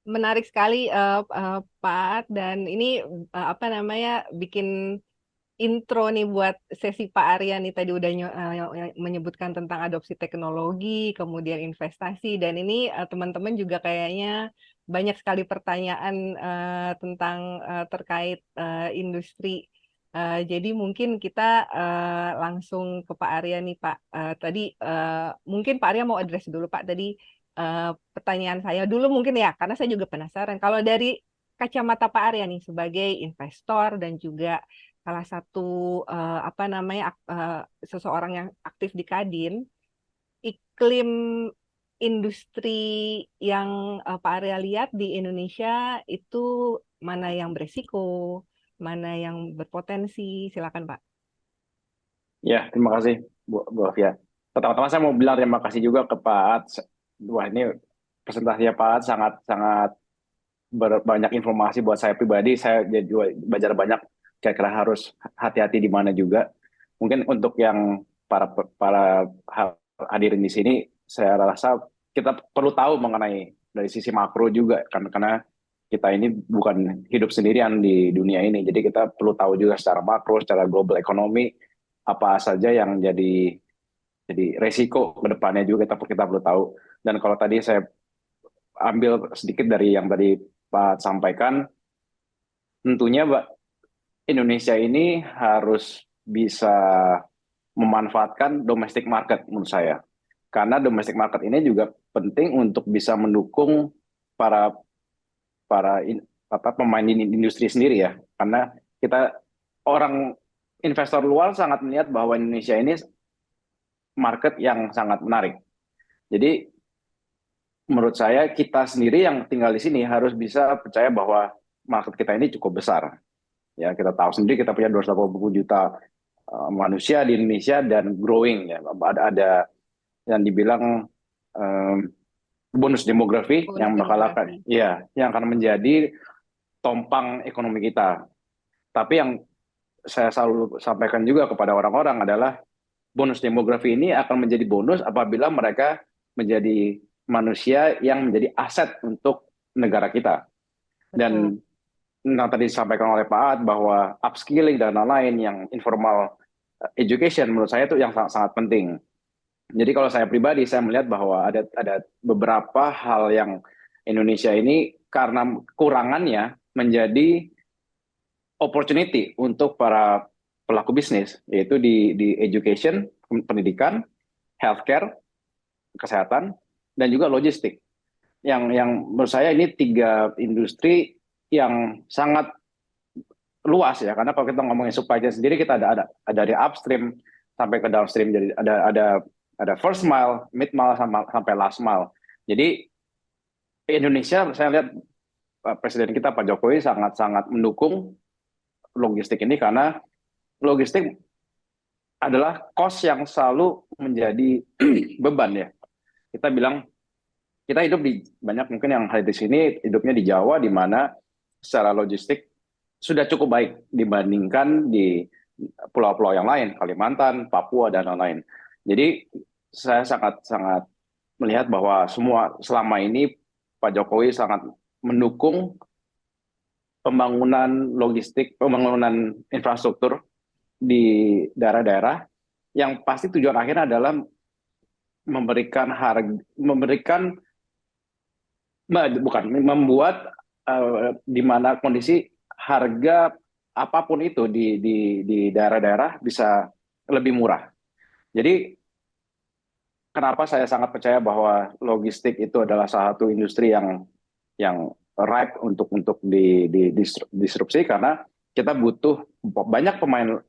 Menarik sekali Pak, dan ini apa namanya bikin intro nih buat sesi Pak Arya nih tadi udah menyebutkan tentang adopsi teknologi, kemudian investasi, dan ini teman-teman juga kayaknya banyak sekali pertanyaan tentang terkait industri. Jadi mungkin kita langsung ke Pak Arya nih Pak. Tadi mungkin Pak Arya mau address dulu Pak tadi eh, pertanyaan saya dulu mungkin ya, karena saya juga penasaran. Kalau dari kacamata Pak Arya nih sebagai investor dan juga salah satu apa namanya seseorang yang aktif di Kadin, iklim industri yang Pak Arya lihat di Indonesia itu mana yang beresiko, mana yang berpotensi? Silakan Pak. Ya, terima kasih Bu Alfia. Pertama-tama saya mau bilang terima kasih juga ke Pak At. Wah, ini presentasinya Pak At sangat sangat banyak informasi buat saya pribadi. Saya jadi juga belajar banyak. Kira-kira harus hati-hati di mana juga. Mungkin untuk yang para para hadirin di sini, saya rasa kita perlu tahu mengenai dari sisi makro juga, karena kita ini bukan hidup sendirian di dunia ini. Jadi kita perlu tahu juga secara makro, secara global ekonomi apa saja yang jadi resiko ke depannya juga kita perlu tahu. Dan kalau tadi saya ambil sedikit dari yang tadi Pak sampaikan, tentunya Mbak, Indonesia ini harus bisa memanfaatkan domestic market menurut saya. Karena domestic market ini juga penting untuk bisa mendukung para para pemain di industri sendiri ya. Karena kita orang investor luar sangat melihat bahwa Indonesia ini market yang sangat menarik. Jadi menurut saya kita sendiri yang tinggal di sini harus bisa percaya bahwa market kita ini cukup besar. Ya, kita tahu sendiri kita punya 280 juta manusia di Indonesia dan growing ya. Ada yang dibilang um, bonus demografi Bonus yang bakal akan demografi. ya yang akan menjadi tompang ekonomi kita. Tapi yang saya selalu sampaikan juga kepada orang-orang adalah bonus demografi ini akan menjadi bonus apabila mereka menjadi manusia yang menjadi aset untuk negara kita. Betul. Dan yang tadi disampaikan oleh Pak Ad bahwa upskilling dan lain-lain yang informal education menurut saya itu yang sangat, sangat penting. Jadi kalau saya pribadi saya melihat bahwa ada beberapa hal yang Indonesia ini karena kurangannya menjadi opportunity untuk para pelaku bisnis, yaitu di education, pendidikan, healthcare, kesehatan, dan juga logistik. Yang menurut saya ini tiga industri yang sangat luas ya, karena kalau kita ngomongin supply chain sendiri kita ada dari upstream sampai ke downstream, jadi ada first mile, mid mile, sampai last mile. Jadi Indonesia saya lihat Presiden kita Pak Jokowi sangat-sangat mendukung logistik ini karena logistik adalah cost yang selalu menjadi beban ya. Kita bilang kita hidup di banyak mungkin yang hadir di sini hidupnya di Jawa di mana secara logistik sudah cukup baik dibandingkan di pulau-pulau yang lain, Kalimantan, Papua dan lain-lain. Jadi saya sangat-sangat melihat bahwa semua selama ini Pak Jokowi sangat mendukung pembangunan logistik, pembangunan infrastruktur di daerah-daerah yang pasti tujuan akhirnya adalah memberikan harga, memberikan bukan membuat di mana kondisi harga apapun itu di daerah-daerah bisa lebih murah. Jadi kenapa saya sangat percaya bahwa logistik itu adalah salah satu industri yang ripe untuk disrupsi karena kita butuh banyak pemain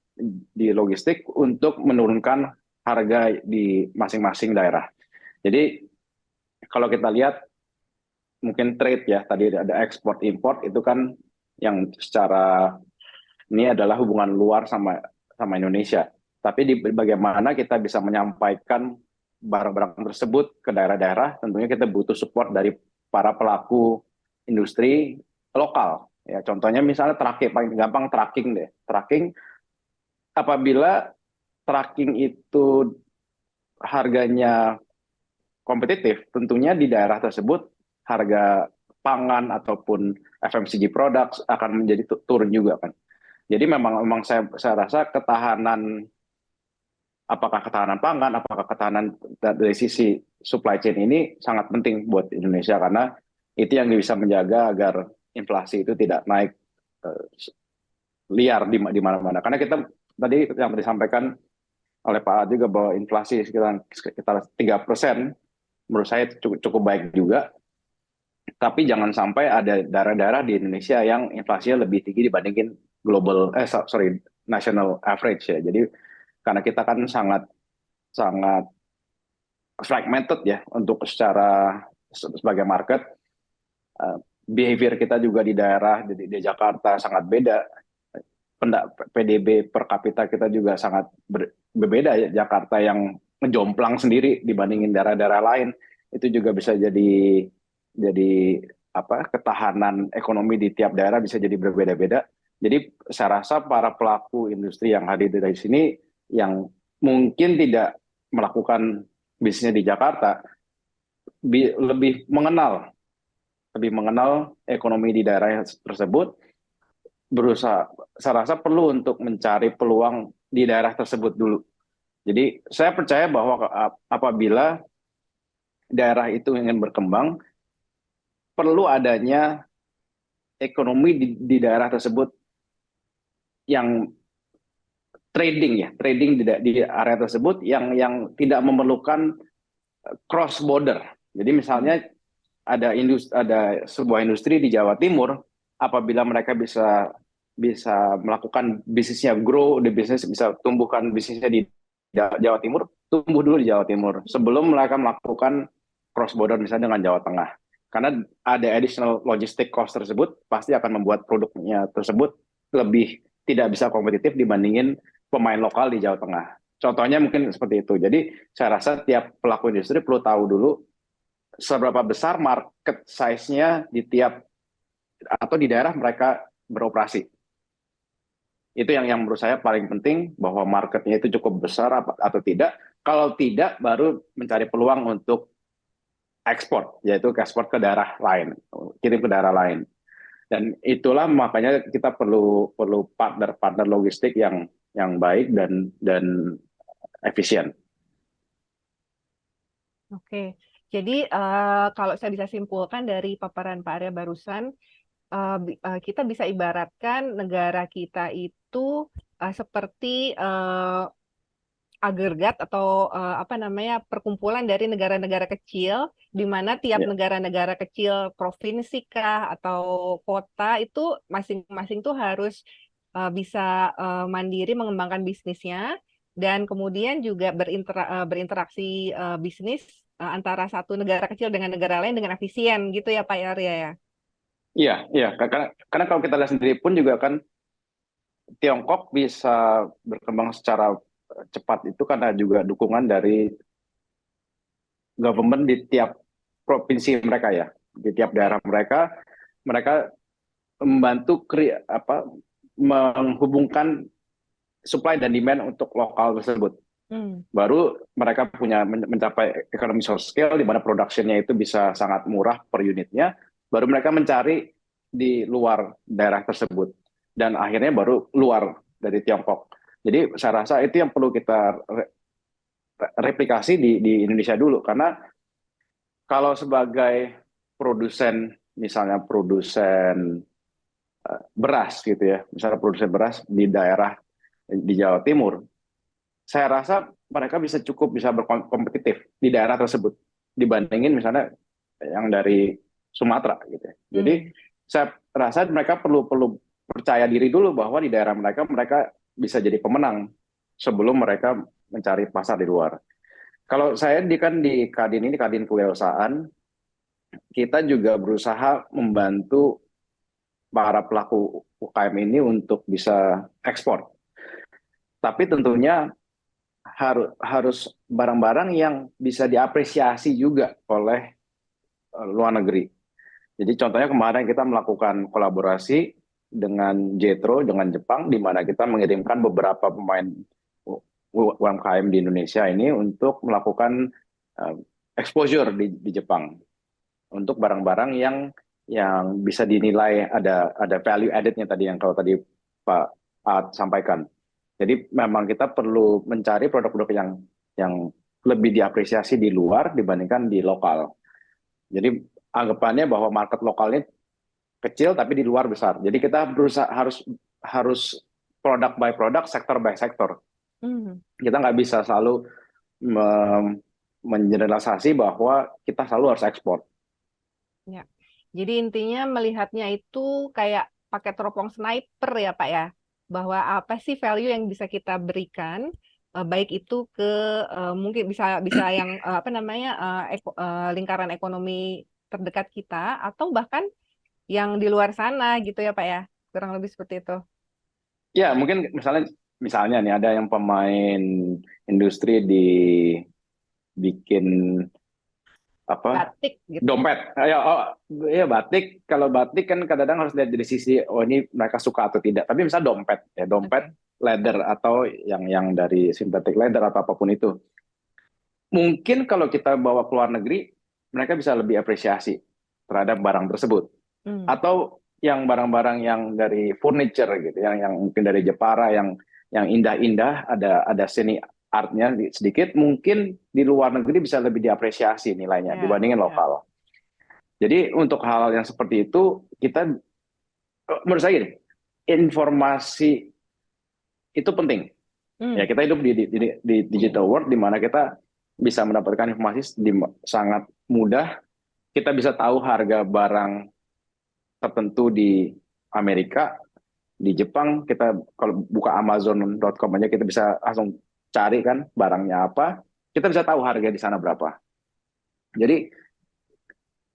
di logistik untuk menurunkan harga di masing-masing daerah. Jadi kalau kita lihat mungkin trade ya tadi ada ekspor import itu kan yang secara ini adalah hubungan luar sama sama Indonesia. Tapi di bagaimana kita bisa menyampaikan barang-barang tersebut ke daerah-daerah, tentunya kita butuh support dari para pelaku industri lokal. Ya, contohnya misalnya tracking, paling gampang tracking deh. Tracking apabila tracking itu harganya kompetitif, tentunya di daerah tersebut harga pangan ataupun FMCG products akan menjadi turun juga kan. Jadi memang saya rasa ketahanan, apakah ketahanan pangan, apakah ketahanan dari sisi supply chain ini sangat penting buat Indonesia karena itu yang bisa menjaga agar inflasi itu tidak naik eh, liar di mana-mana. Karena kita tadi yang disampaikan oleh Pak Ad juga bahwa inflasi sekitar 3%, menurut saya cukup, cukup baik juga. Tapi jangan sampai ada daerah-daerah di Indonesia yang inflasinya lebih tinggi dibandingin national average ya. Jadi karena kita kan sangat sangat fragmented ya untuk sebagai market, behavior kita juga di daerah di Jakarta sangat beda. PDB per kapita kita juga sangat berbeda ya. Jakarta yang menjomplang sendiri dibandingin daerah-daerah lain itu juga bisa jadi apa, ketahanan ekonomi di tiap daerah bisa jadi berbeda-beda. Jadi saya rasa para pelaku industri yang hadir dari sini yang mungkin tidak melakukan bisnisnya di Jakarta lebih mengenal ekonomi di daerah tersebut, berusaha, saya rasa perlu untuk mencari peluang di daerah tersebut dulu. Jadi saya percaya bahwa apabila daerah itu ingin berkembang, perlu adanya ekonomi di daerah tersebut yang trading di area tersebut yang tidak memerlukan cross border. Jadi misalnya ada sebuah industri di Jawa Timur, apabila mereka bisa bisa melakukan bisnisnya grow, di bisnis bisa tumbuhkan bisnisnya di Jawa Timur, tumbuh dulu di Jawa Timur sebelum mereka melakukan cross border misalnya dengan Jawa Tengah. Karena ada additional logistic cost tersebut pasti akan membuat produknya tersebut lebih tidak bisa kompetitif dibandingin pemain lokal di Jawa Tengah. Contohnya mungkin seperti itu. Jadi saya rasa tiap pelaku industri perlu tahu dulu seberapa besar market size-nya di tiap atau di daerah mereka beroperasi. Itu yang menurut saya paling penting, bahwa marketnya itu cukup besar atau tidak. Kalau tidak, baru mencari peluang untuk ekspor, yaitu ekspor ke daerah lain, kirim ke daerah lain. Dan itulah makanya kita perlu partner logistik yang baik dan efisien. Oke, jadi kalau saya bisa simpulkan dari paparan Pak Arya barusan, kita bisa ibaratkan negara kita itu seperti agregat atau apa namanya, perkumpulan dari negara-negara kecil, di mana tiap Ya, negara-negara kecil, provinsi kah atau kota itu masing-masing tuh harus bisa mandiri mengembangkan bisnisnya, dan kemudian juga berinteraksi bisnis antara satu negara kecil dengan negara lain dengan efisien gitu ya Pak Arya ya. iya, iya. Karena kalau kita lihat sendiri pun juga kan Tiongkok bisa berkembang secara cepat itu karena juga dukungan dari government di tiap provinsi mereka ya, di tiap Oke. daerah mereka, mereka membantu menghubungkan supply dan demand untuk lokal tersebut. Hmm. Baru mereka mencapai economy of scale di mana productionnya itu bisa sangat murah per unitnya. Baru mereka mencari di luar daerah tersebut dan akhirnya baru luar dari Tiongkok. Jadi saya rasa itu yang perlu kita replikasi di Indonesia dulu, karena kalau sebagai produsen, misalnya produsen beras gitu ya, misalnya produsen beras di daerah di Jawa Timur, saya rasa mereka bisa berkompetitif di daerah tersebut dibandingin misalnya yang dari Sumatera gitu ya. Jadi Hmm. saya rasa mereka perlu perlu percaya diri dulu bahwa di daerah mereka mereka bisa jadi pemenang sebelum mereka mencari pasar di luar. Kalau saya di Kadin ini, Kadin Kewirausahaan, kita juga berusaha membantu para pelaku UKM ini untuk bisa ekspor. Tapi tentunya harus barang-barang yang bisa diapresiasi juga oleh luar negeri. Jadi contohnya kemarin kita melakukan kolaborasi dengan Jetro, dengan Jepang, di mana kita mengirimkan beberapa pemain UMKM di Indonesia ini untuk melakukan exposure di Jepang untuk barang-barang yang yang bisa dinilai ada value added-nya tadi yang kalau tadi Pak Aad sampaikan. Jadi memang kita perlu mencari produk-produk yang lebih diapresiasi di luar dibandingkan di lokal. Jadi anggapannya bahwa market lokalnya kecil tapi di luar besar. Jadi kita berusaha harus harus produk by produk, sektor by sektor. Hmm. Kita nggak bisa selalu mengeneralisasi bahwa kita selalu harus ekspor. Ya. Jadi intinya melihatnya itu kayak pakai teropong sniper ya Pak ya, bahwa apa sih value yang bisa kita berikan, baik itu ke mungkin bisa bisa yang apa namanya lingkaran ekonomi terdekat kita atau bahkan yang di luar sana gitu ya Pak ya, kurang lebih seperti itu. Ya, mungkin misalnya nih ada yang pemain industri bikin apa Batik gitu. dompet. Ya batik. Kalau batik kan kadang-kadang harus lihat dari sisi oh ini mereka suka atau tidak. Tapi misal dompet, ya dompet Oke. leather atau yang dari synthetic leather atau apapun itu. Mungkin kalau kita bawa ke luar negeri, mereka bisa lebih apresiasi terhadap barang tersebut. Hmm. Atau yang barang-barang yang dari furniture gitu, yang mungkin dari Jepara yang indah-indah, ada seni artnya sedikit, mungkin di luar negeri bisa lebih diapresiasi nilainya Ya, dibandingin ya. lokal. Jadi untuk hal yang seperti itu kita menurut saya gini, informasi itu penting. Ya Hmm. kita hidup di digital world di mana kita bisa mendapatkan informasi sangat mudah. Kita bisa tahu harga barang tertentu di Amerika, di Jepang. Kita kalau buka Amazon.com aja kita bisa langsung cari kan barangnya apa. Kita bisa tahu harga di sana berapa. Jadi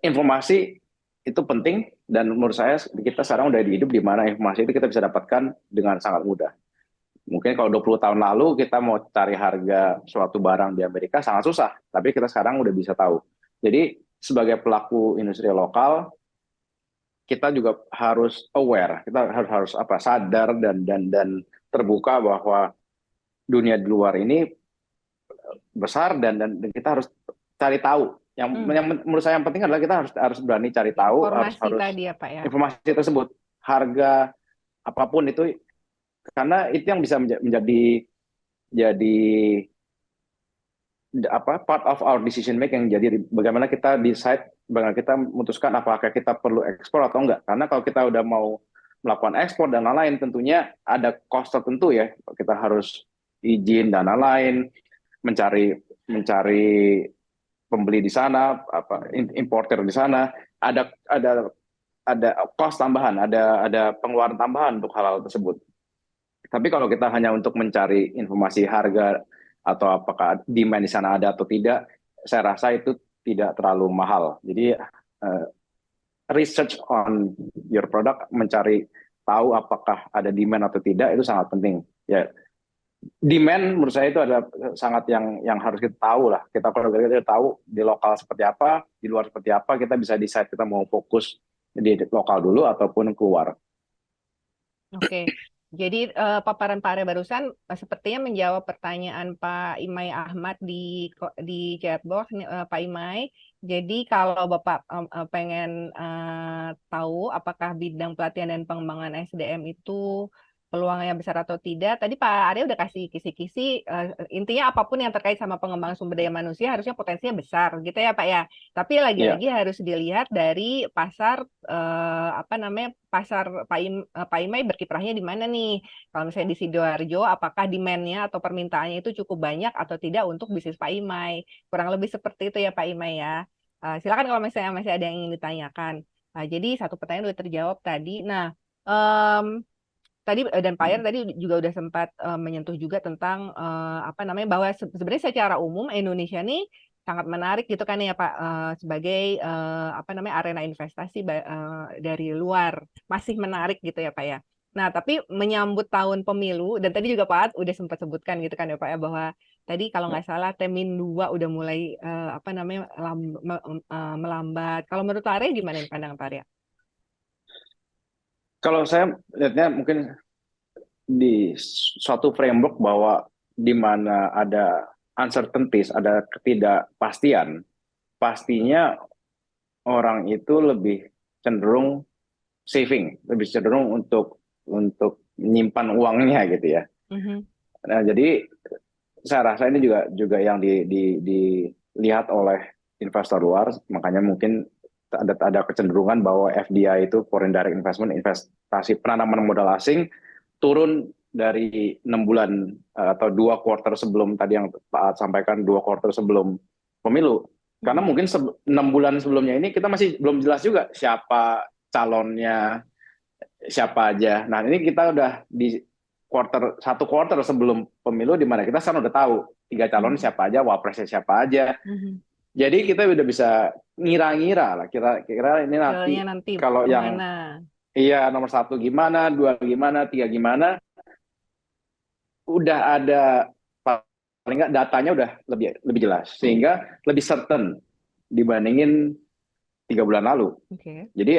informasi itu penting dan menurut saya kita sekarang udah hidup di mana informasi itu kita bisa dapatkan dengan sangat mudah. Mungkin kalau 20 tahun lalu kita mau cari harga suatu barang di Amerika sangat susah, tapi kita sekarang udah bisa tahu. Jadi sebagai pelaku industri lokal, kita juga harus aware, kita harus apa sadar dan terbuka bahwa dunia di luar ini besar dan kita harus cari tahu. Hmm. Yang menurut saya yang penting adalah kita harus berani cari tahu, harus Informasi harus tadi ya Pak ya. informasi tersebut, harga apapun itu, karena itu yang bisa menjadi jadi apa part of our decision making. Jadi bagaimana kita decide, bagaimana kita memutuskan apakah kita perlu ekspor atau enggak. Karena kalau kita udah mau melakukan ekspor dan lain-lain, tentunya ada cost tertentu ya. Kita harus izin dan lain-lain, mencari mencari pembeli di sana, apa importer di sana, ada cost tambahan, ada pengeluaran tambahan untuk hal-hal tersebut. Tapi kalau kita hanya untuk mencari informasi harga atau apakah demand di sana ada atau tidak, saya rasa itu tidak terlalu mahal. Jadi research on your product, mencari tahu apakah ada demand atau tidak itu sangat penting. Ya, demand menurut saya itu ada sangat yang harus kita tahu lah. Kalau kita tahu di lokal seperti apa, di luar seperti apa, kita bisa decide kita mau fokus di lokal dulu ataupun keluar. Oke, jadi paparan Pak Arya barusan sepertinya menjawab pertanyaan Pak Imai Ahmad di chatbox, Pak Imai. Jadi kalau Bapak pengen tahu apakah bidang pelatihan dan pengembangan SDM itu peluangnya besar atau tidak, tadi Pak Arya udah kasih kisi-kisi. Intinya apapun yang terkait sama pengembangan sumber daya manusia harusnya potensinya besar, gitu ya Pak ya. Tapi Iya, lagi-lagi harus dilihat dari pasar apa namanya pasar Pak Imai berkiprahnya di mana nih? Kalau misalnya di Sidoarjo, apakah demand-nya atau permintaannya itu cukup banyak atau tidak untuk bisnis Pak Imai? Kurang lebih seperti itu ya Pak Imai ya. Silakan kalau misalnya masih ada yang ingin ditanyakan. Jadi satu pertanyaan sudah terjawab tadi. Nah, em, tadi dan Pak Ayer tadi juga udah sempat menyentuh juga tentang apa namanya bahwa sebenarnya secara umum Indonesia nih sangat menarik gitu kan ya Pak sebagai apa namanya arena investasi dari luar masih menarik gitu ya Pak ya. Nah, tapi menyambut tahun pemilu dan tadi juga Pak Ad udah sempat sebutkan gitu kan ya Pak ya bahwa tadi kalau nggak salah Temin 2 udah mulai apa namanya melambat. Kalau menurut Pak Arya gimana nih pandangan Pak Arya? kalau saya lihatnya mungkin di suatu framework bahwa di mana ada uncertainties, ada ketidakpastian, pastinya orang itu lebih cenderung saving, lebih cenderung untuk menyimpan uangnya gitu ya. Mhm. Nah, jadi saya rasa ini juga juga yang dilihat oleh investor luar, makanya mungkin ada kecenderungan bahwa FDI itu foreign direct investment, investasi penanaman modal asing turun dari 6 bulan atau 2 kuartal sebelum tadi yang Pak Ad sampaikan 2 kuartal sebelum pemilu. Karena Mhm. mungkin 6 bulan sebelumnya ini kita masih belum jelas juga siapa calonnya, siapa aja. Nah ini kita udah di 1 kuartal sebelum pemilu di mana kita sekarang udah tahu 3 calon Mhm. siapa aja, wapresnya siapa aja. Mhm. Jadi kita udah bisa ngira-ngira lah kira-kira ini nanti Realnya nanti kalau yang kemana? iya nomor 1 gimana, 2 gimana, 3 gimana, udah ada paling nggak datanya udah lebih lebih jelas sehingga lebih certain dibandingin 3 bulan lalu. Oke. Jadi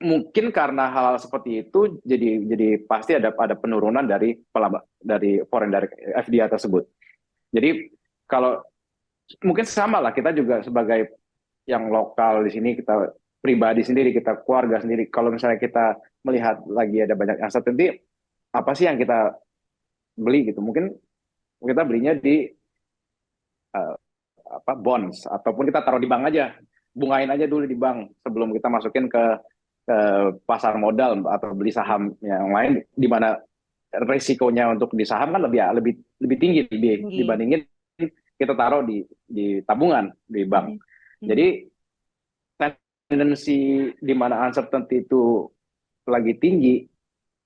mungkin karena hal seperti itu jadi pasti ada penurunan dari foreign direct FDI tersebut. Jadi kalau mungkin sama lah kita juga sebagai yang lokal di sini, kita pribadi sendiri, kita keluarga sendiri, kalau misalnya kita melihat lagi ada banyak uncertainty, apa sih yang kita beli gitu? Mungkin kita belinya di uh, bonds ataupun kita taruh di bank aja, bungain aja dulu di bank sebelum kita masukin ke pasar modal atau beli saham yang lain, di mana risikonya untuk di saham kan lebih lebih lebih tinggi Tinggi. dibandingin kita taruh di tabungan di bank. Mhm. Mhm. Jadi tendensi di mana uncertainty itu lagi tinggi,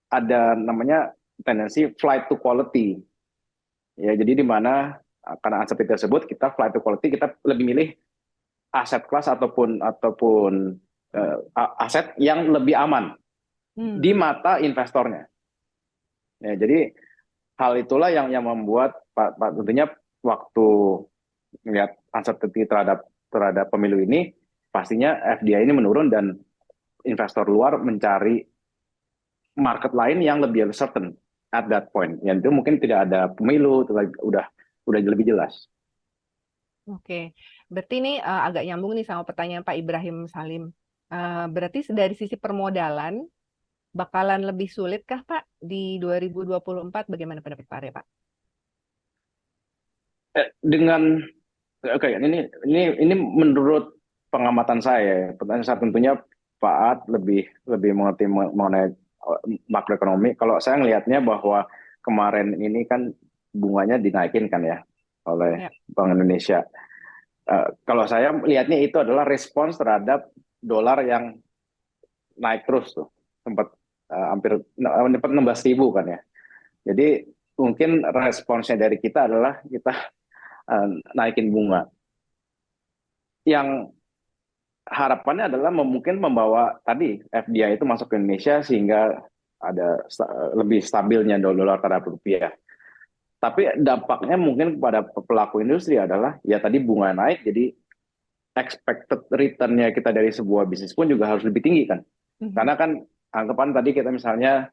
ada namanya tendensi flight to quality. Ya, jadi di mana karena uncertainty tersebut kita flight to quality, kita lebih milih aset kelas ataupun aset yang lebih aman di Hmm. mata investornya. Ya, jadi hal itulah yang membuat Pak tentunya waktu melihat uncertainty terhadap terhadap pemilu ini, pastinya FDI ini menurun dan investor luar mencari market lain yang lebih certain at that point. Yang itu mungkin tidak ada pemilu, udah lebih jelas. Oke, berarti ini agak nyambung nih sama pertanyaan Pak Ibrahim Salim. Berarti dari sisi permodalan bakalan lebih sulit kah Pak di 2024? Bagaimana pendapat Pak Arya, Pak? Dengan oke, ini menurut pengamatan saya. Pertanyaan saya tentunya Pak Ad lebih lebih mengerti mengenai makroekonomi. Kalau saya melihatnya bahwa kemarin ini kan bunganya dinaikin kan ya oleh Ya. Bank Indonesia. Kalau saya melihatnya itu adalah respons terhadap dolar yang naik terus tuh, sempat hampir dapat 16.000 kan ya. Jadi mungkin responsnya dari kita adalah kita naikin bunga. Yang harapannya adalah mungkin membawa tadi FDI itu masuk ke Indonesia sehingga ada lebih stabilnya dolar terhadap rupiah. Tapi dampaknya mungkin kepada pelaku industri adalah ya tadi bunga naik, jadi expected return-nya kita dari sebuah bisnis pun juga harus lebih tinggi kan. Mhm. Karena kan anggapan tadi kita misalnya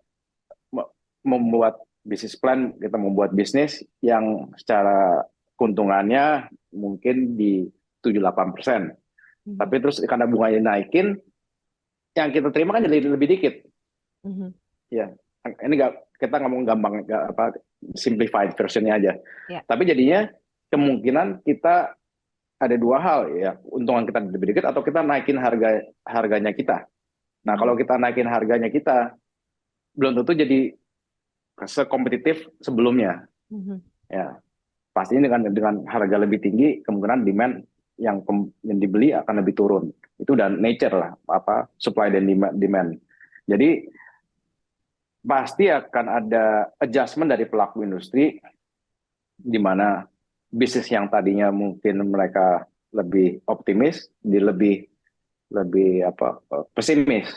membuat bisnis plan, kita membuat bisnis yang secara keuntungannya mungkin di 7-8%. Tapi Mhm. terus karena bunganya naikin, yang kita terima kan jadi lebih dikit. Mhm. Ya, ini kita ngomong gampang, nggak apa simplified versionnya aja. Ya. Tapi jadinya kemungkinan kita ada dua hal ya, untungan kita lebih dikit atau kita naikin harganya kita. Nah, kalau Mhm. kita naikin harganya kita, belum tentu jadi sekompetitif sebelumnya. Mhm. Ya, pastinya dengan harga lebih tinggi, kemungkinan demand yang dibeli akan lebih turun. Itu udah nature lah, apa supply dan demand. Jadi pasti akan ada adjustment dari pelaku industri, di mana bisnis yang tadinya mungkin mereka lebih optimis, di lebih lebih apa pesimis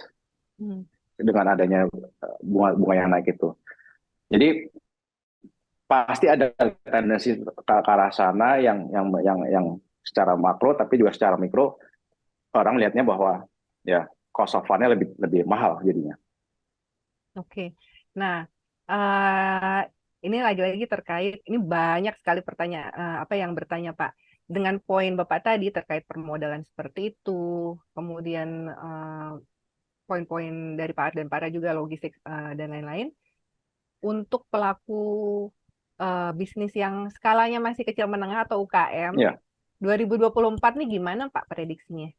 Mhm. dengan adanya bunga yang naik itu. Jadi pasti ada tendensi ke arah sana yang secara makro tapi juga secara mikro orang lihatnya bahwa ya cost of fund-nya lebih lebih mahal jadinya. Oke. Nah, eh, ini lagi-lagi terkait, ini banyak sekali pertanyaan, apa yang bertanya Pak. Dengan poin Bapak tadi terkait permodalan seperti itu, kemudian poin-poin dari Pak Art dan para juga logistik dan lain-lain. Untuk pelaku bisnis yang skalanya masih kecil menengah atau UKM, Ya, 2024 nih gimana Pak prediksinya?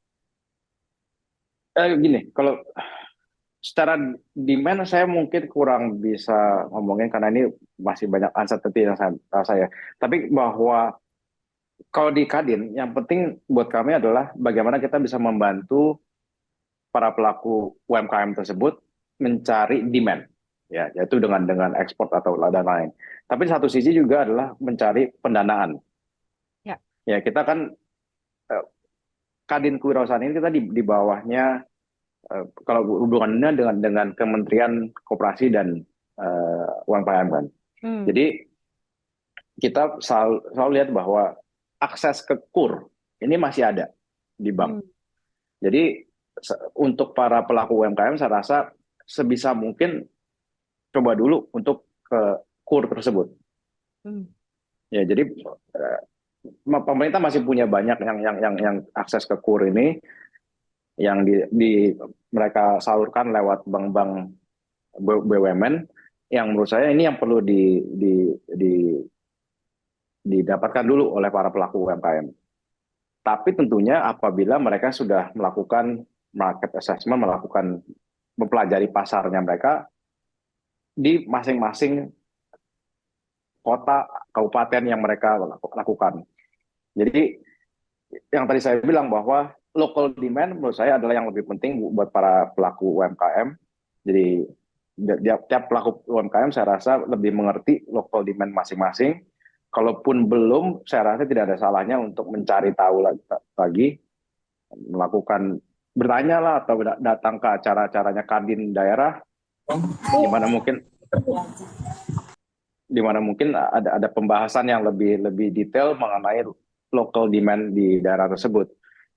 gini, kalau secara demand saya mungkin kurang bisa ngomongin karena ini masih banyak uncertainty yang saya rasa ya. Tapi bahwa kalau di Kadin, yang penting buat kami adalah bagaimana kita bisa membantu para pelaku UMKM tersebut mencari demand, ya, yaitu dengan ekspor atau dan lain. Tapi di satu sisi juga adalah mencari pendanaan. Ya. Ya, kita kan eh, Kadin Kewirausahaan ini kita di bawahnya, kalau hubungannya dengan Kementerian Koperasi dan UMKM kan. Hmm. Jadi kita selalu lihat bahwa akses ke KUR ini masih ada di bank. Hmm. Jadi untuk para pelaku UMKM saya rasa sebisa mungkin coba dulu untuk ke KUR tersebut. Hmm. Ya, jadi pemerintah masih punya banyak yang akses ke KUR ini yang mereka salurkan lewat bank-bank BUMN yang menurut saya ini yang perlu didapatkan dulu oleh para pelaku UMKM. Tapi tentunya apabila mereka sudah melakukan market assessment, mempelajari pasarnya mereka di masing-masing kota, kabupaten yang mereka lakukan. Jadi yang tadi saya bilang bahwa local demand menurut saya adalah yang lebih penting buat para pelaku UMKM. Jadi tiap pelaku UMKM saya rasa lebih mengerti local demand masing-masing. Kalaupun belum, saya rasa tidak ada salahnya untuk mencari tahu lagi, melakukan bertanya lah atau datang ke acara-acaranya Kadin daerah, di mana mungkin ada pembahasan yang lebih detail mengenai local demand di daerah tersebut.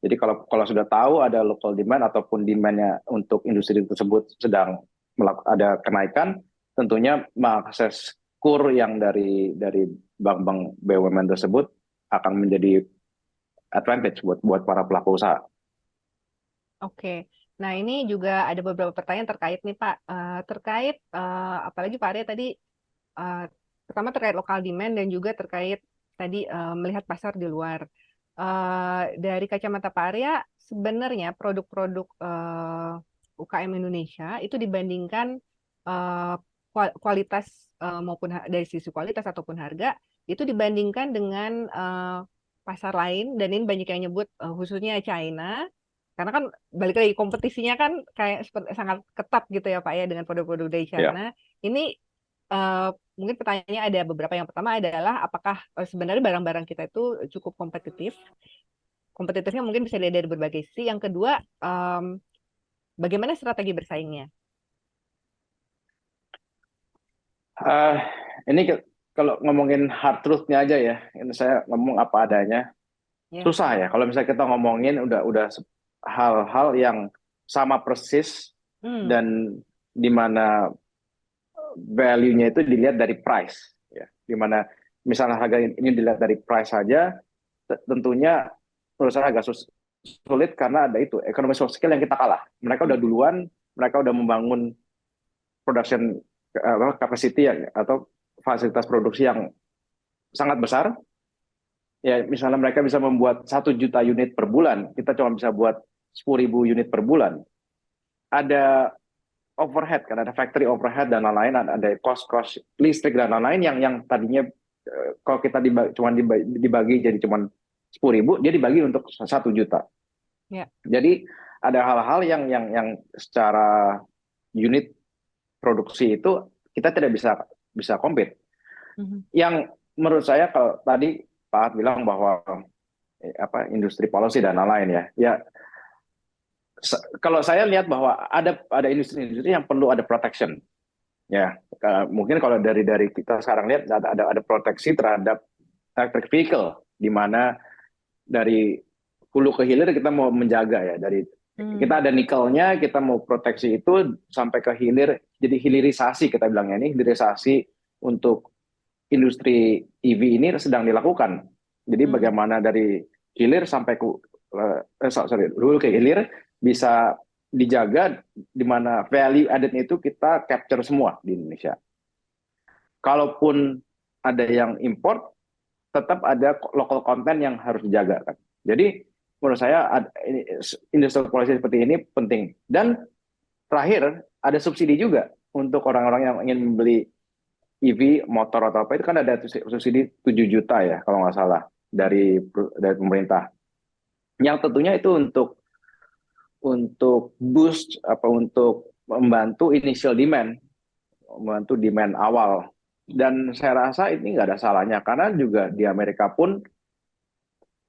Jadi kalau sudah tahu ada local demand ataupun demandnya untuk industri tersebut sedang ada kenaikan, tentunya mengakses KUR yang dari bank-bank BUMN tersebut akan menjadi advantage buat para pelaku usaha. Oke. Nah, ini juga ada beberapa pertanyaan terkait nih Pak. Terkait apalagi Pak Arya tadi eh, pertama terkait lokal demand dan juga terkait tadi melihat pasar di luar. Dari kacamata Pak Arya, sebenarnya produk-produk UKM Indonesia itu dibandingkan eh, kualitas maupun dari sisi kualitas ataupun harga itu dibandingkan dengan pasar lain dan ini banyak yang nyebut khususnya China karena kan balik lagi kompetisinya kan kayak sangat ketat gitu ya Pak ya dengan produk-produk dari China. Ya. Ini eh, mungkin pertanyaannya ada beberapa. Yang pertama adalah apakah sebenarnya barang-barang kita itu cukup kompetitif? Kompetitifnya mungkin bisa dilihat dari berbagai sisi. Yang kedua, bagaimana strategi bersaingnya? Uh, ini kalau ngomongin hard truth-nya aja ya, ini saya ngomong apa adanya. Ya. Susah ya kalau misalnya kita ngomongin udah hal-hal yang sama persis Hmm. dan di mana value-nya itu dilihat dari price, ya. Di mana misalnya harga ini dilihat dari price saja, tentunya menurut saya agak sulit karena ada itu ekonomi soft skill yang kita kalah. Mereka udah duluan, mereka udah membangun production capacity atau fasilitas produksi yang sangat besar. Ya, misalnya mereka bisa membuat 1 juta unit per bulan, kita cuma bisa buat 10.000 unit per bulan. Ada overhead kan, ada factory overhead dan lain-lain, ada cost listrik dan lain-lain yang tadinya kalau kita cuma dibagi jadi cuma 10.000, dia dibagi untuk 1 juta. Ya. Jadi ada hal-hal yang secara unit produksi itu kita tidak bisa compete. Mhm. Yang menurut saya kalau tadi Pak Ahmad bilang bahwa industri policy dan lain-lain ya. Ya, kalau saya lihat bahwa ada industri-industri yang perlu ada protection. Ya, mungkin kalau dari kita sekarang lihat ada proteksi terhadap electric vehicle di mana dari hulu ke hilir kita mau menjaga ya, dari Hmm. kita ada nikelnya, kita mau proteksi itu sampai ke hilir, jadi hilirisasi kita bilangnya, ini hilirisasi untuk industri EV ini sedang dilakukan. Jadi bagaimana dari hilir sampai ke hulu ke hilir bisa dijaga, di mana value added itu kita capture semua di Indonesia. Kalaupun ada yang import, tetap ada local content yang harus dijaga kan. Jadi menurut saya industrial policy seperti ini penting. Dan terakhir ada subsidi juga untuk orang-orang yang ingin membeli EV motor atau apa, itu kan ada subsidi 7 juta ya kalau nggak salah dari pemerintah. Yang tentunya itu untuk boost apa, untuk membantu initial demand, membantu demand awal. Dan saya rasa ini nggak ada salahnya karena juga di Amerika pun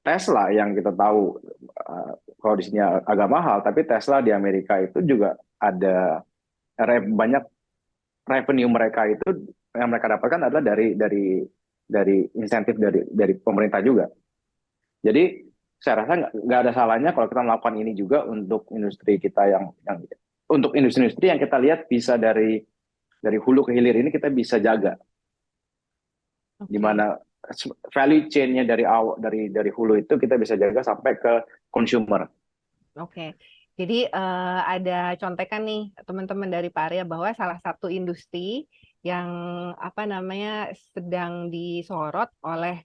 Tesla yang kita tahu kalau di sini agak mahal, tapi Tesla di Amerika itu juga ada banyak revenue mereka itu yang mereka dapatkan adalah dari insentif dari pemerintah juga. Jadi saya rasa nggak ada salahnya kalau kita melakukan ini juga untuk industri kita yang untuk industri-industri yang kita lihat bisa dari hulu ke hilir ini kita bisa jaga, di Oke. mana value chain-nya dari hulu itu kita bisa jaga sampai ke consumer. Oke, jadi ada contekan nih teman-teman dari Pak Arya bahwa salah satu industri yang apa namanya sedang disorot oleh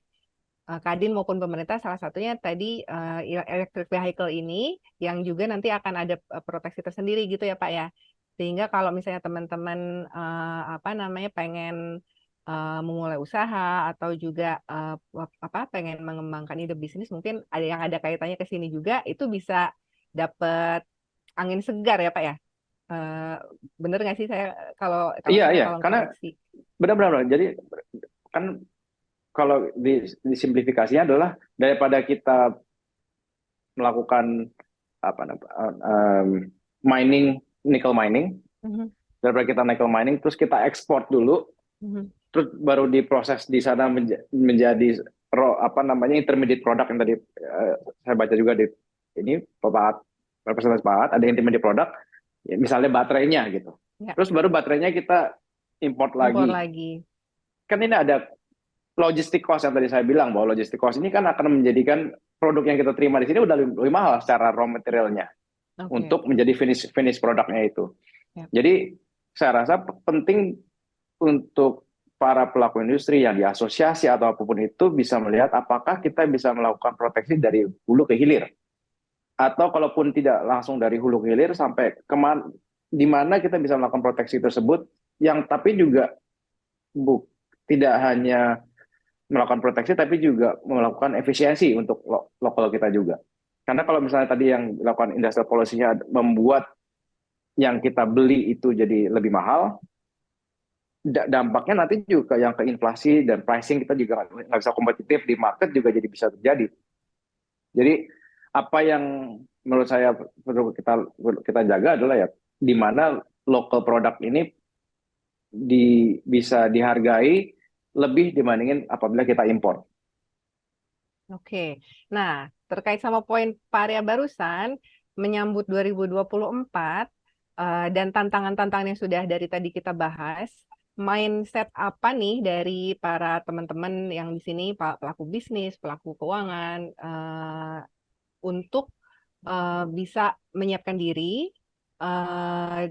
Kadin maupun pemerintah, salah satunya tadi electric vehicle ini yang juga nanti akan ada proteksi tersendiri gitu ya Pak ya. Sehingga kalau misalnya teman-teman apa namanya pengen memulai usaha atau juga apa pengen mengembangkan ide bisnis, mungkin ada yang ada kaitannya ke sini juga, itu bisa dapat angin segar ya Pak ya. Eh, Bener nggak sih saya kalau kalau Iya, saya iya, tolong karena koreksi. benar-benar. Jadi kan kalau disimplifikasinya adalah daripada kita melakukan apa mining, nickel mining, Mhm, daripada kita nickel mining terus kita ekspor dulu, mhm, terus baru diproses di sana menjadi apa namanya intermediate product yang tadi saya baca juga di ini Pak representatif Pak ada intermediate product, ya, misalnya baterainya gitu. ya, Terus baru baterainya kita import impor lagi. lagi. Kan ini ada logistik cost yang tadi saya bilang, bahwa logistik cost ini kan akan menjadikan produk yang kita terima di sini udah lebih mahal secara raw materialnya Oke. untuk menjadi finish produknya itu. Ya. Jadi saya rasa penting untuk para pelaku industri yang diasosiasi atau apapun itu bisa melihat apakah kita bisa melakukan proteksi dari hulu ke hilir, atau kalaupun tidak langsung dari hulu ke hilir sampai kemana, di mana kita bisa melakukan proteksi tersebut, yang tapi juga bu, tidak hanya melakukan proteksi tapi juga melakukan efisiensi untuk lokal kita juga. Karena kalau misalnya tadi yang dilakukan industrial policy-nya membuat yang kita beli itu jadi lebih mahal, dampaknya nanti juga yang ke inflasi dan pricing kita juga nggak bisa kompetitif di market juga jadi bisa terjadi. Jadi apa yang menurut saya perlu kita jaga adalah ya di mana local product ini bisa dihargai lebih dibandingin apabila kita impor. Oke. Nah, terkait sama poin Pak Arya barusan, menyambut 2024 dan tantangan-tantangan yang sudah dari tadi kita bahas, mindset apa nih dari para teman-teman yang di sini, pelaku bisnis, pelaku keuangan, untuk bisa menyiapkan diri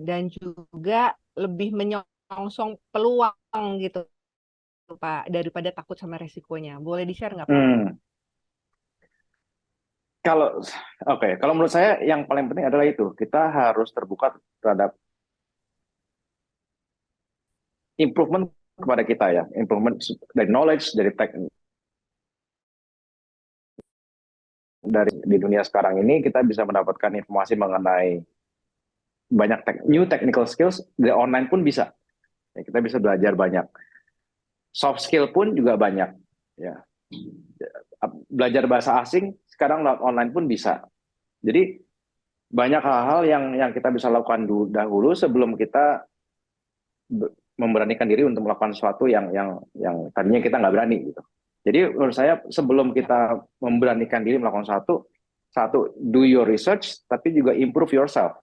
dan juga lebih menyongsong peluang gitu, Pak, daripada takut sama resikonya. Boleh di-share nggak, Pak? Kalau kalau menurut saya yang paling penting adalah itu kita harus terbuka terhadap improvement kepada kita ya, improvement dari knowledge, dari teknik, dari di dunia sekarang ini kita bisa mendapatkan informasi mengenai banyak new technical skills dari online pun bisa. Ya, kita bisa belajar banyak. Soft skill pun juga banyak. Ya, belajar bahasa asing sekarang lewat online pun bisa. Jadi banyak hal-hal yang kita bisa lakukan dahulu sebelum kita memberanikan diri untuk melakukan sesuatu yang tadinya kita nggak berani gitu. Jadi menurut saya sebelum Ya. kita memberanikan diri melakukan satu do your research tapi juga improve yourself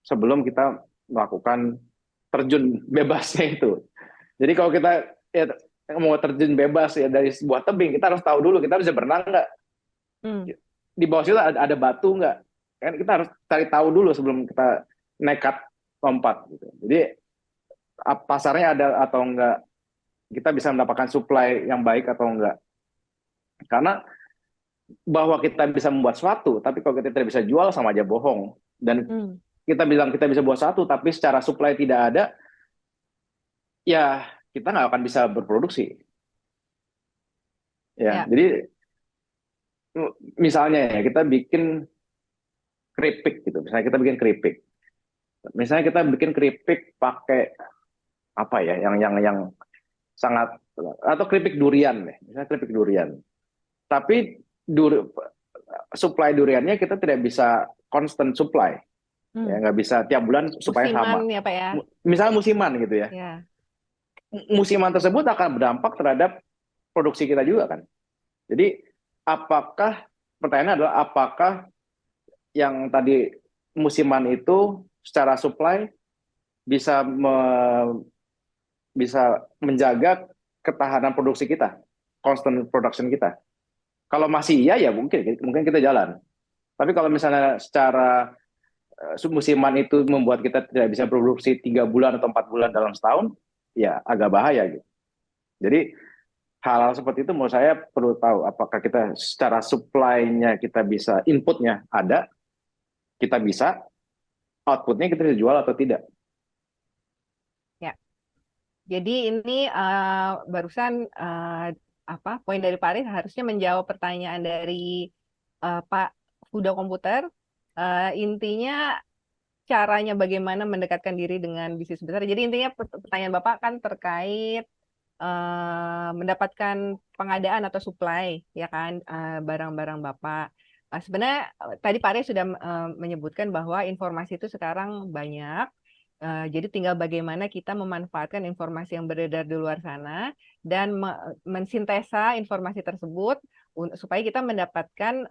sebelum kita melakukan terjun bebasnya itu. Jadi kalau kita ya, mau terjun bebas ya dari sebuah tebing, kita harus tahu dulu kita bisa berenang nggak, Hmm. di bawah situ ada batu nggak, kan kita harus cari tahu dulu sebelum kita nekat lompat gitu. Jadi pasarnya ada atau enggak, kita bisa mendapatkan supply yang baik atau enggak. Karena bahwa kita bisa membuat sesuatu, tapi kalau kita tidak bisa jual sama aja bohong. Dan Hmm. kita bilang kita bisa buat sesuatu, tapi secara supply tidak ada, ya kita nggak akan bisa berproduksi. Ya, Ya. jadi misalnya ya kita bikin keripik gitu. Misalnya kita bikin keripik. Misalnya kita bikin keripik pakai apa ya, yang sangat, atau keripik durian deh. Misalnya keripik durian. Tapi supply duriannya kita tidak bisa constant supply. Ya, Hmm. nggak bisa tiap bulan supaya Musiman sama. ya Pak ya. Misalnya musiman gitu ya. Ya. Musiman tersebut akan berdampak terhadap produksi kita juga kan. Jadi apakah, pertanyaannya adalah apakah yang tadi musiman itu secara supply bisa bisa menjaga ketahanan produksi kita, constant production kita. Kalau masih iya ya mungkin mungkin kita jalan. Tapi kalau misalnya secara musiman itu membuat kita tidak bisa produksi 3 bulan atau 4 bulan dalam setahun, ya agak bahaya gitu. Jadi hal-hal seperti itu menurut saya perlu tahu apakah kita secara supply-nya kita bisa, inputnya ada, kita bisa, outputnya kita bisa jual atau tidak. Ya. Jadi ini barusan apa poin dari Pak Aris harusnya menjawab pertanyaan dari Pak Huda Komputer. Intinya caranya bagaimana mendekatkan diri dengan bisnis besar. Jadi intinya pertanyaan Bapak kan terkait mendapatkan pengadaan atau supply ya kan barang-barang Bapak. Sebenarnya tadi Pak Arya sudah menyebutkan bahwa informasi itu sekarang banyak. Jadi tinggal bagaimana kita memanfaatkan informasi yang beredar di luar sana dan mensintesa informasi tersebut supaya kita mendapatkan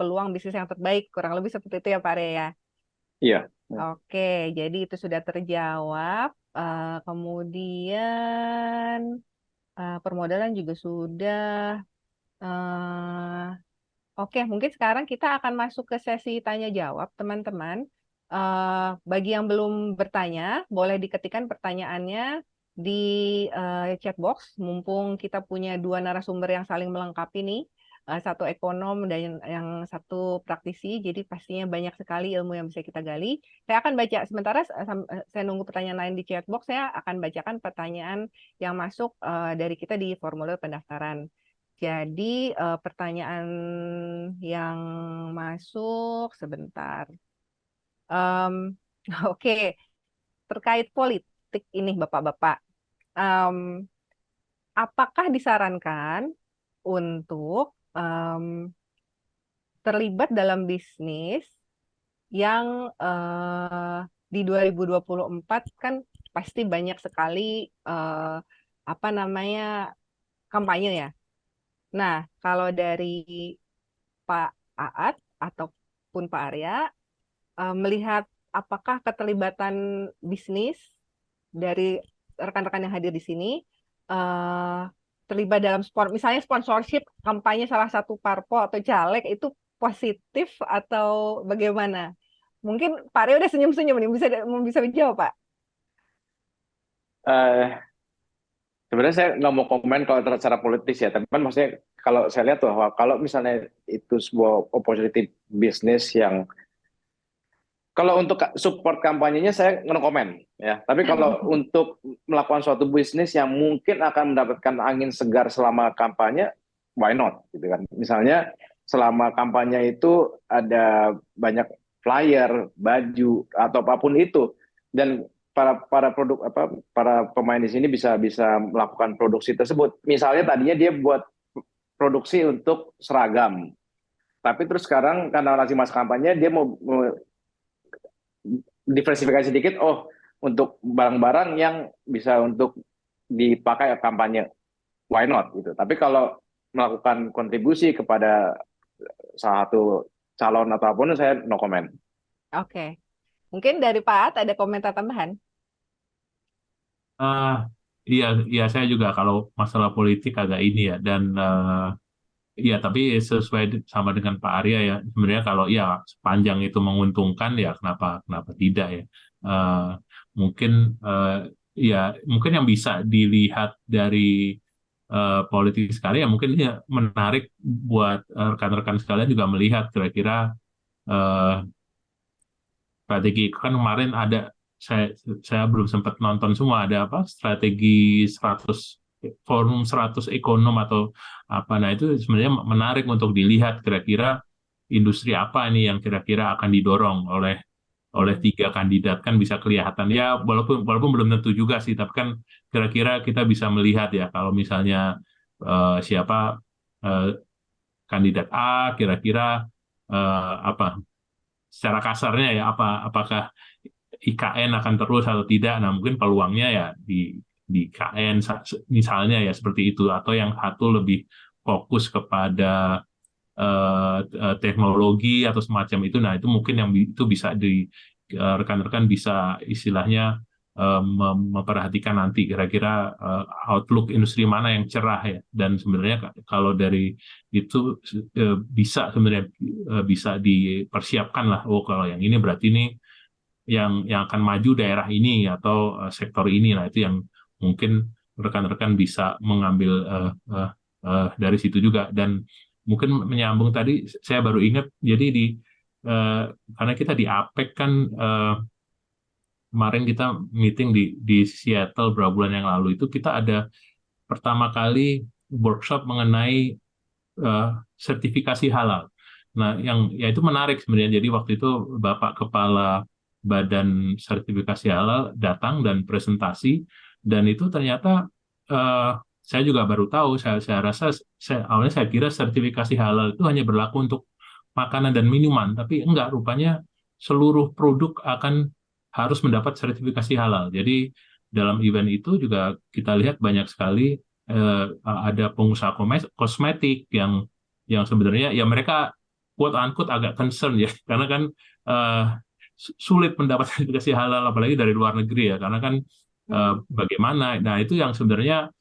peluang bisnis yang terbaik. Kurang lebih seperti itu ya Pak Arya ya. Iya. Oke, jadi itu sudah terjawab. Kemudian permodalan juga sudah. eh oke, mungkin sekarang kita akan masuk ke sesi tanya jawab, teman-teman. Bagi yang belum bertanya, boleh diketikkan pertanyaannya di chat box. Mumpung kita punya dua narasumber yang saling melengkapi nih, satu ekonom dan yang satu praktisi, jadi pastinya banyak sekali ilmu yang bisa kita gali. Saya akan baca sementara saya nunggu pertanyaan lain di chat box. Saya akan bacakan pertanyaan yang masuk dari kita di formulir pendaftaran. Jadi pertanyaan yang masuk sebentar. Em, oke, terkait politik ini Bapak-Bapak. Em, apakah disarankan untuk terlibat dalam bisnis yang di 2024 kan pasti banyak sekali apa namanya kampanye ya. Nah, kalau dari Pak Aat ataupun Pak Arya melihat apakah keterlibatan bisnis dari rekan-rekan yang hadir di sini eh, terlibat dalam misalnya sponsorship kampanye salah satu parpol atau caleg itu positif atau bagaimana? Mungkin Pak Arya udah senyum-senyum nih, bisa menjawab Pak. Eh, Sebenarnya saya nggak mau komen kalau secara politis ya, tapi kan maksudnya kalau saya lihat bahwa kalau misalnya itu sebuah opportunity bisnis yang, kalau untuk support kampanyenya saya nggak komen ya, tapi kalau untuk melakukan suatu bisnis yang mungkin akan mendapatkan angin segar selama kampanye, why not gitu kan. Misalnya selama kampanye itu ada banyak flyer, baju atau apapun itu, dan para produk apa, para pemain di sini bisa bisa melakukan produksi tersebut. Misalnya tadinya dia buat produksi untuk seragam, tapi terus sekarang karena masih masa kampanye dia mau diversifikasi sedikit, oh untuk barang-barang yang bisa untuk dipakai kampanye, why not gitu. Tapi kalau melakukan kontribusi kepada salah satu calon atau apapun, saya no comment. Oke, mungkin dari Pak At ada komentar tambahan. Ah, iya, iya saya juga kalau masalah politik agak ini ya dan ya tapi sesuai sama dengan Pak Arya ya, sebenarnya kalau ya sepanjang itu menguntungkan ya kenapa kenapa tidak ya. Eh, mungkin ya mungkin yang bisa dilihat dari politik sekali ya mungkin ya menarik buat rekan-rekan sekalian juga melihat kira-kira eh, strategi kan kemarin ada saya saya belum sempat nonton semua ada apa strategi 100 forum 100 ekonom atau apa nah itu sebenarnya menarik untuk dilihat kira-kira industri apa ini yang kira-kira akan didorong oleh Hmm. tiga kandidat kan bisa kelihatan ya walaupun walaupun belum tentu juga sih tapi kan kira-kira kita bisa melihat ya kalau misalnya siapa eh, kandidat A kira-kira apa secara kasarnya ya apakah IKN akan terus atau tidak. Nah, mungkin peluangnya ya di IKN misalnya ya seperti itu atau yang satu lebih fokus kepada teknologi atau semacam itu. Nah, itu mungkin yang itu bisa di rekan-rekan bisa istilahnya memperhatikan nanti kira-kira outlook industri mana yang cerah ya. Dan sebenarnya kalau dari itu bisa sebenarnya bisa dipersiapkan lah. Oh, kalau yang ini berarti ini yang akan maju daerah ini atau sektor ini. Nah, itu yang mungkin rekan-rekan bisa mengambil dari situ juga. Dan mungkin menyambung tadi, saya baru ingat, jadi eh, karena kita di APEC kan kemarin kita meeting di Seattle beberapa bulan yang lalu itu kita ada pertama kali workshop mengenai eh, sertifikasi halal. Nah, yang ya itu menarik sebenarnya. Jadi waktu itu Bapak Kepala Badan Sertifikasi Halal datang dan presentasi, dan itu ternyata eh, saya juga baru tahu. Saya rasa awalnya saya kira sertifikasi halal itu hanya berlaku untuk makanan dan minuman, tapi enggak. Rupanya seluruh produk akan harus mendapat sertifikasi halal. Jadi dalam event itu juga kita lihat banyak sekali ada pengusaha kosmetik yang sebenarnya ya mereka quote unquote agak concern ya karena kan eh, sulit mendapat sertifikasi halal apalagi dari luar negeri ya karena kan Hmm. bagaimana nah itu yang sebenarnya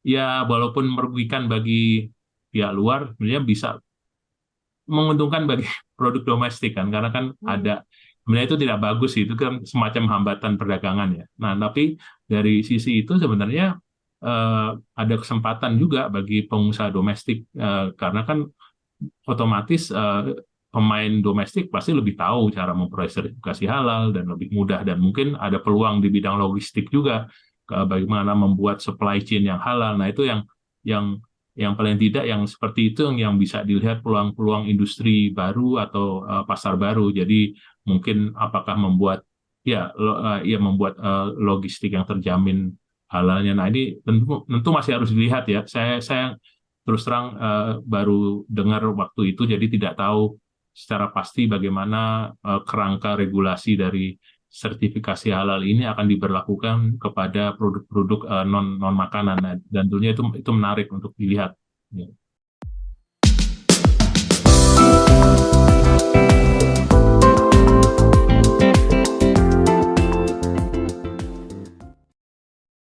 ya walaupun merugikan bagi pihak luar sebenarnya bisa menguntungkan bagi produk domestik kan karena kan Hmm. ada sebenarnya itu tidak bagus sih itu kan semacam hambatan perdagangan ya. Nah tapi dari sisi itu sebenarnya ada kesempatan juga bagi pengusaha domestik karena kan otomatis pemain domestik pasti lebih tahu cara memperoleh sertifikasi halal dan lebih mudah dan mungkin ada peluang di bidang logistik juga bagaimana membuat supply chain yang halal. Nah, itu yang yang paling tidak yang seperti itu yang bisa dilihat peluang-peluang industri baru atau pasar baru. Jadi mungkin apakah membuat ya membuat logistik yang terjamin halalnya. Nah, ini tentu tentu masih harus dilihat ya. Saya terus terang baru dengar waktu itu, jadi tidak tahu secara pasti bagaimana kerangka regulasi dari sertifikasi halal ini akan diberlakukan kepada produk-produk non non makanan. Nah, dan tentunya itu menarik untuk dilihat. Ya.